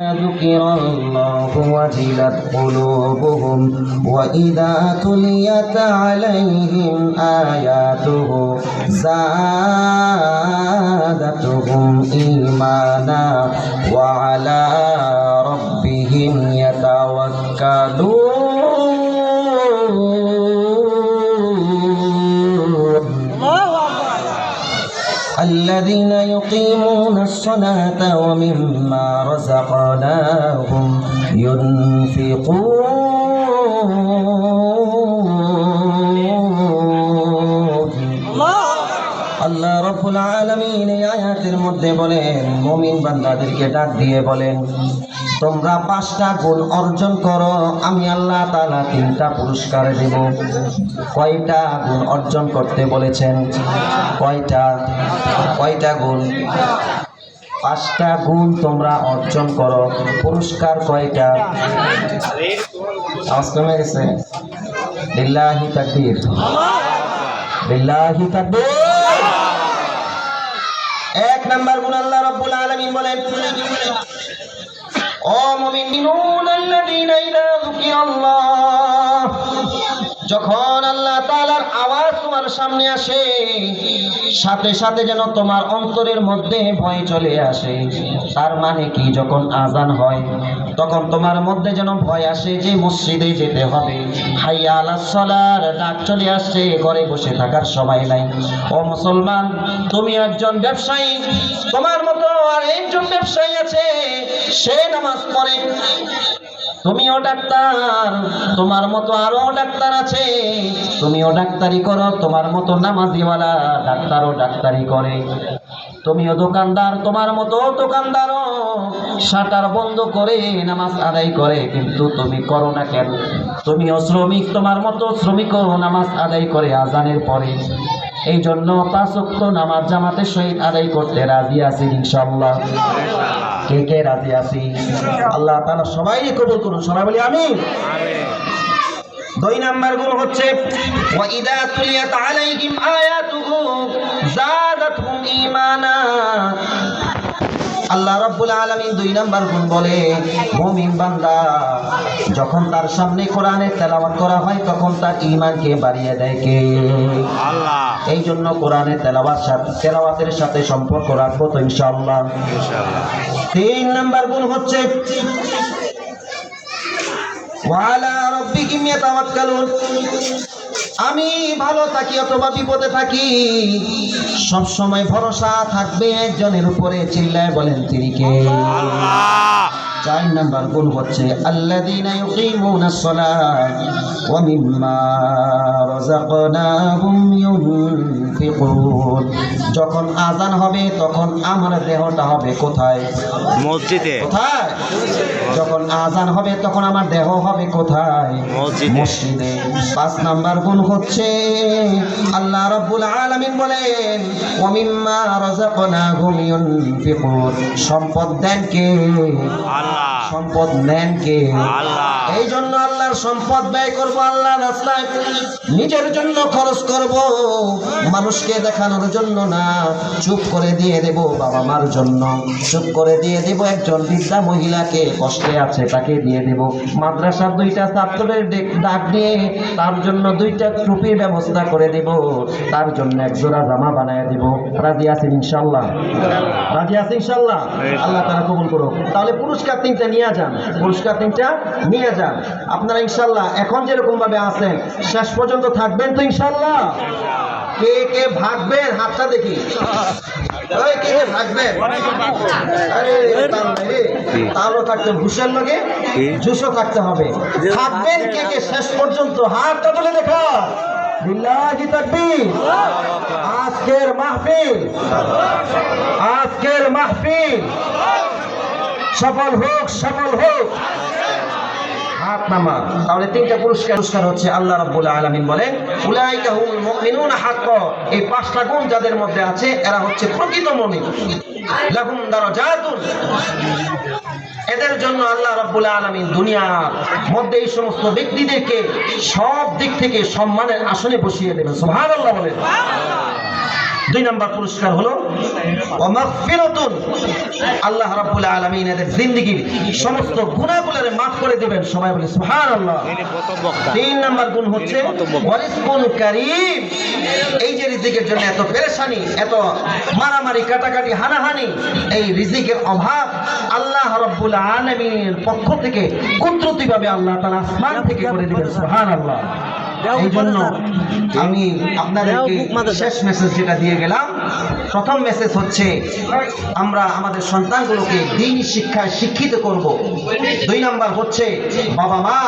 ذكر الله وجلت قلوبهم وإذا تليت عليهم آياته زادتهم إيمانا وعلى ربهم يتوكلون. الذين يقيمون الصلاة ومما رزقناهم ينفقون. আল্লাহ রাব্বুল আলামিন এই আয়াতের মধ্যে বলেন, মুমিন বান্দাদেরকে ডাক দিয়ে বলেন, তোমরা 5টা গুণ অর্জন করো, আমি আল্লাহ তাআলা 3টা পুরস্কার দেব। কয়টা গুণ অর্জন করতে বলেছেন? কয়টা গুণ? 5টা গুণ তোমরা অর্জন করো, পুরস্কার কয়টা? আওয়াজ কমে গেছে। লিল্লাহি তাকবীর, লিল্লাহি তাকবীর। 1 নাম্বার গুণ আল্লাহ রাব্বুল আলামিন বলেন, ও মুমিনুন আল্লাযীনা ইযা যুকিরাল্লাহ, যখন আল্লাহ তাআলার আওয়াজ তোমার সামনে আসে, সাথে সাথে যেন তোমার অন্তরের মধ্যে ভয় চলে আসে। তার মানে কি? যখন আযান হয় তখন তোমার মধ্যে যেন ভয় আসে যে মসজিদে যেতে হবে, হাইয়া আলাস সালার ডাক চলে আসছে, ঘরে বসে থাকার সময় নাই। ও মুসলমান, তুমি একজন ব্যবসায়ী, তোমার মতো আর একজন ব্যবসায়ী আছে, সে নামাজ পড়ে। তুমিও ডাক্তার, তোমার মতো আরো ডাক্তার আছে, তুমিও ডাক্তারি করো, তোমার মতো নামাজিওয়ালা ডাক্তারও ডাক্তারি করে। তুমিও দোকানদার, তোমার মতো দোকানদারও শাটার বন্ধ করে নামাজ আদায় করে, কিন্তু তুমি করো না কেন? তুমিও শ্রমিক, তোমার মতো শ্রমিকও নামাজ আদায় করে আজানের পরে। এই জন্য 5 ওয়াক্ত নামাজ জামাতের সহিত আদায় করতে রাজি আছি ইনশাআল্লাহ। কে কে রাজি আছি? আল্লাহ তাআলা সবাইকে কবুল করুন, সবাই বলি আমিন। 2 নাম্বার গুণ হচ্ছে ওয়া ইযা তুলিয়াত আলাইহিম আয়াতুহু যাদাতহুম ঈমানা। আল্লাহ রাব্বুল আলামিন 2 নাম্বার গুণ বলে, মুমিন বান্দা যখন তার সামনে কোরআনের তেলাওয়াত করা হয় তখন তার ঈমানকে বাড়িয়ে দেয় কে? আল্লাহ। এই জন্য কোরআনের তেলাওয়াতের সাথে সম্পর্ক রাখবো তো ইনশাআল্লাহ। 3 নাম্বার গুণ হচ্ছে ওয়া আলা রাব্বিহিম ইয়াতাওয়াক্কালুন। আমি ভালো থাকি অথবা বিপদে থাকি, সব সময় ভরসা থাকবে একজনের উপরে। চিল্লায় বলেন তিনি কে? আল্লাহ। 4 নাম্বার গুণ হচ্ছে আল্লাযীনা ইউকিমুনাস সালাত ওয়া মিম্মা রাযাকনাহুম ইউনফিকুন। যখন আযান হবে তখন আমার দেহটা হবে কোথায়? মসজিদে। কোথায়? যখন আযান হবে তখন আমার দেহ হবে কোথায়? মসজিদে। 5 নাম্বার গুণ হচ্ছে আল্লাহ রাব্বুল আলামিন বলেন, ওয়া মিম্মা রাযাকনাহুম ইউনফিকুন। সম্পদ দেন কে? আল্লাহ। সম্পদ নেন কে? আল্লাহ। এই জন্য আল্লাহর সম্পদ ব্যয় করব আল্লাহর রাস্তায়, নিজের জন্য খরচ করব, মানুষকে দেখানোর জন্য না। চুপ করে দিয়ে দেব বাবা মার জন্য, চুপ করে দিয়ে দেব একজন বৃদ্ধা মহিলাকে কষ্টে আছে তাকে দিয়ে দেব, মাদ্রাসার 2টা ছাত্রের ডাক দিয়ে তার জন্য 2টা টুপির ব্যবস্থা করে দেব, তার জন্য 1 জোড়া জামা বানায় দেব। রাজি আছেন ইনশাআল্লাহ? রাজি আছেন ইনশাআল্লাহ? আল্লাহ তাআলা কবুল করুক। তাহলে পুরস্কার 3টা নিয়ে যান, পুরস্কার 3টা নিয়ে যান। আপনারা ইনশাআল্লাহ এখন যেরকম ভাবে আছেন শেষ পর্যন্ত থাকবেন তো ইনশাআল্লাহ? কে কে ভাগবেন হাতটা দেখি। ওই কে ভাগবেন? আরে তাহলে থাকতে ভুষের লগে জুসও থাকতে হবে। থাকবেন কে কে শেষ পর্যন্ত? হাতটা তুলে দেখা। লিল্লাহি তাকবীর। আজকের মাহফিল সফল হোক, সফল হোক। হাত নামা। তাহলে 3টা পুরস্কার হচ্ছে আল্লাহ রাব্বুল আলামিন বলেন, উলাইকা হুমুল মুমিনুনা হাক্কা। এই 5টা গুণ যাদের মধ্যে আছে এরা হচ্ছে প্রকৃত মুমিন। লাহুম দারাজাতুন। এদের জন্য আল্লাহ রাব্বুল আলামিন দুনিয়ার মধ্যে এই সমস্ত ব্যক্তিদেরকে সব দিক থেকে সম্মানের আসনে বসিয়ে দেবেন। সুবহানাল্লাহ বলেন। 2 নম্বর পুরস্কার হলো ওয়া মাগফিরাতুন, আল্লাহ রাব্বুল আলামিন এদের জিন্দেগীর সমস্ত গুনাহগুলো মাফ করে দিবেন। সবাই বলে সুবহানাল্লাহ। 3 নম্বর গুণ হচ্ছে ওয়ারিজকুন কারীম, এই যে রিজিকের জন্য এত পেরেশানি, এত মারামারি, কাটাকাটি, হানাহানি, এই রিজিকের অভাব আল্লাহ রাব্বুল আলামিনের পক্ষ থেকে কুদরতিভাবে আল্লাহ তাআলা আসমান থেকে করে দিবেন। সুবহানাল্লাহ। এই জন্য আমি আপনাদেরকে শেষ মেসেজ যেটা দিয়ে গেলাম, প্রথম মেসেজ হচ্ছে আমরা আমাদের সন্তানগুলোকে দ্বীনি শিক্ষায় শিক্ষিত করব। 2 নম্বর হচ্ছে বাবা মা